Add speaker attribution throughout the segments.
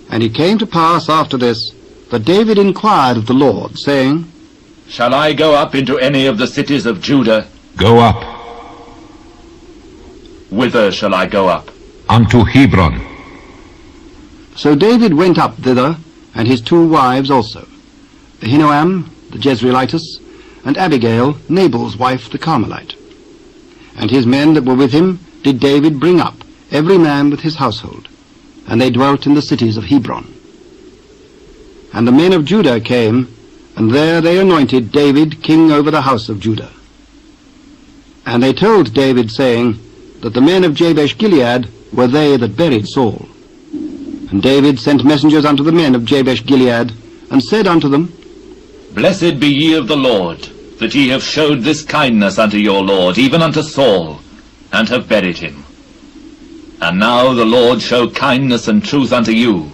Speaker 1: And it came to pass after this, that David inquired of the Lord, saying,
Speaker 2: Shall I go up into any of the cities of Judah?
Speaker 3: Go up
Speaker 2: Whither shall I go up?
Speaker 3: unto Hebron.
Speaker 1: So David went up thither, and his 2 wives also, Ahinoam the Jezreelitess, and Abigail, Nabal's wife, the Carmelite. And his men that were with him did David bring up, every man with his household, and they dwelt in the cities of Hebron. And the men of Judah came, and there they anointed David king over the house of Judah. And they told David, saying, that the men of Jabeshgilead were they that buried Saul. And David sent messengers unto the men of Jabeshgilead, and said unto them,
Speaker 2: Blessed be ye of the Lord, that ye have showed this kindness unto your Lord, even unto Saul, and have buried him. And now the Lord show kindness and truth unto you,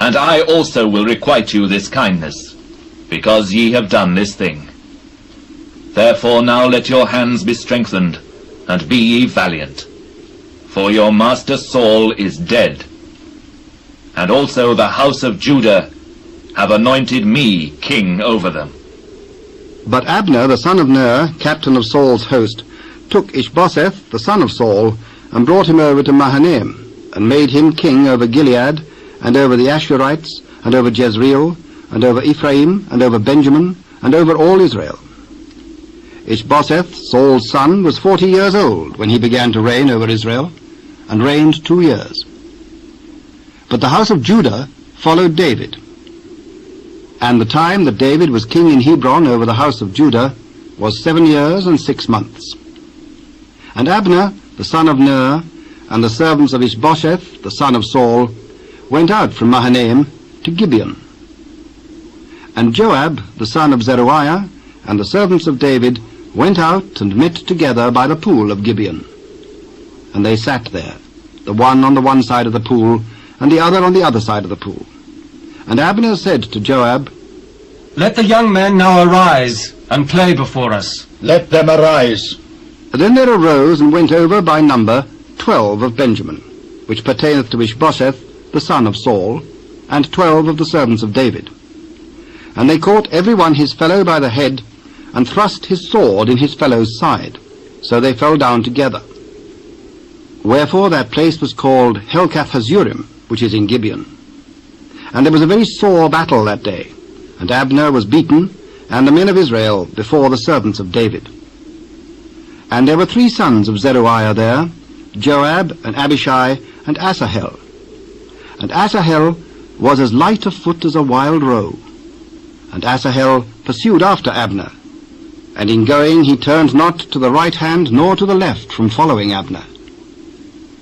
Speaker 2: and I also will requite you this kindness, because ye have done this thing. Therefore now let your hands be strengthened, and be ye valiant. For your master Saul is dead, and also the house of Judah have anointed me king over them.
Speaker 1: But Abner the son of Ner, captain of Saul's host, took Ishbosheth the son of Saul, and brought him over to Mahanaim, and made him king over Gilead, and over the Ashurites, and over Jezreel, and over Ephraim, and over Benjamin, and over all Israel. Ishbosheth, Saul's son, was 40 years old when he began to reign over Israel, and reigned 2 years. But the house of Judah followed David. And the time that David was king in Hebron over the house of Judah was 7 years and 6 months. And Abner, the son of Ner, and the servants of Ishbosheth, the son of Saul, went out from Mahanaim to Gibeon. And Joab, the son of Zeruiah, and the servants of David went out and met together by the pool of Gibeon. And they sat there, the one on the one side of the pool, and the other on the other side of the pool. And Abner said to Joab,
Speaker 4: Let the young men now arise, and play before us.
Speaker 5: Let them arise.
Speaker 1: Then there arose and went over by number 12 of Benjamin, which pertaineth to Ishbosheth, the son of Saul, and 12 of the servants of David. And they caught every one his fellow by the head, and thrust his sword in his fellow's side. So they fell down together. Wherefore that place was called Helkath-Hazurim, which is in Gibeon. And there was a very sore battle that day, and Abner was beaten, and the men of Israel before the servants of David. And there were 3 sons of Zeruiah there, Joab, and Abishai, and Asahel. And Asahel was as light of foot as a wild roe. And Asahel pursued after Abner, and in going he turned not to the right hand nor to the left from following Abner.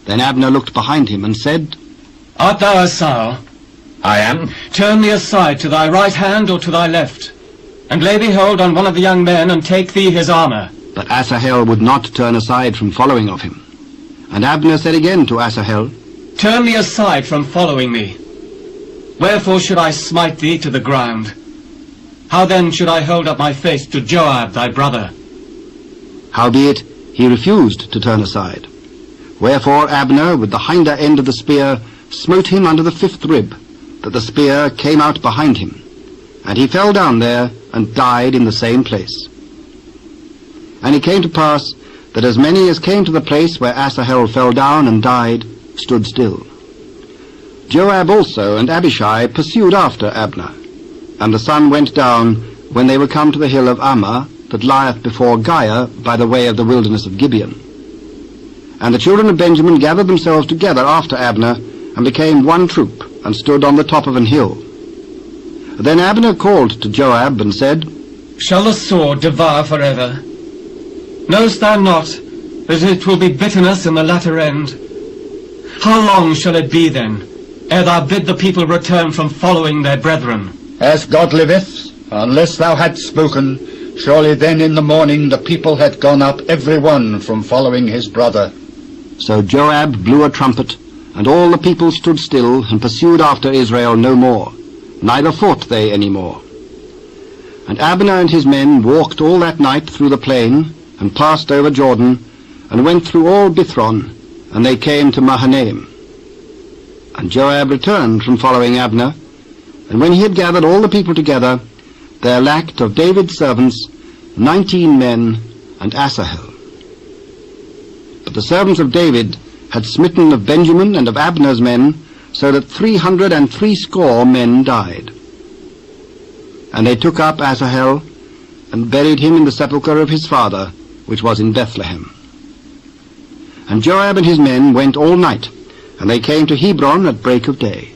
Speaker 1: Then Abner looked behind him and said,
Speaker 4: Art thou a Saul?
Speaker 5: I am.
Speaker 4: Turn thee aside to thy right hand or to thy left, and lay thee hold on one of the young men, and take thee his armor.
Speaker 1: But Asahel would not turn aside from following of him. And Abner said again to Asahel,
Speaker 4: Turn thee aside from following me. Wherefore should I smite thee to the ground? How then should I hold up my face to Joab thy brother?
Speaker 1: Howbeit he refused to turn aside. Wherefore Abner with the hinder end of the spear smote him under the 5th rib, that the spear came out behind him, and he fell down there and died in the same place. And it came to pass that as many as came to the place where Asahel fell down and died stood still. Joab also and Abishai pursued after Abner, and the sun went down when they were come to the hill of Ammah, that lieth before Giah by the way of the wilderness of Gibeon. And the children of Benjamin gathered themselves together after Abner, and became one troop, and stood on the top of an hill. Then Abner called to Joab, and said,
Speaker 4: Shall the sword devour forever? Knowest thou not that it will be bitterness in the latter end? How long shall it be then, ere thou bid the people return from following their brethren?
Speaker 5: As God liveth, unless thou hadst spoken, surely then in the morning the people had gone up every one from following his brother.
Speaker 1: So Joab blew a trumpet, and all the people stood still, and pursued after Israel no more, neither fought they any more. And Abner and his men walked all that night through the plain, and passed over Jordan, and went through all Bithron, and they came to Mahanaim. And Joab returned from following Abner, and when he had gathered all the people together, there lacked of David's servants 19 men and Asahel. But the servants of David had smitten of Benjamin and of Abner's men, so that 360 men died. And they took up Asahel, and buried him in the sepulchre of his father, which was in Bethlehem. And Joab and his men went all night, and they came to Hebron at break of day.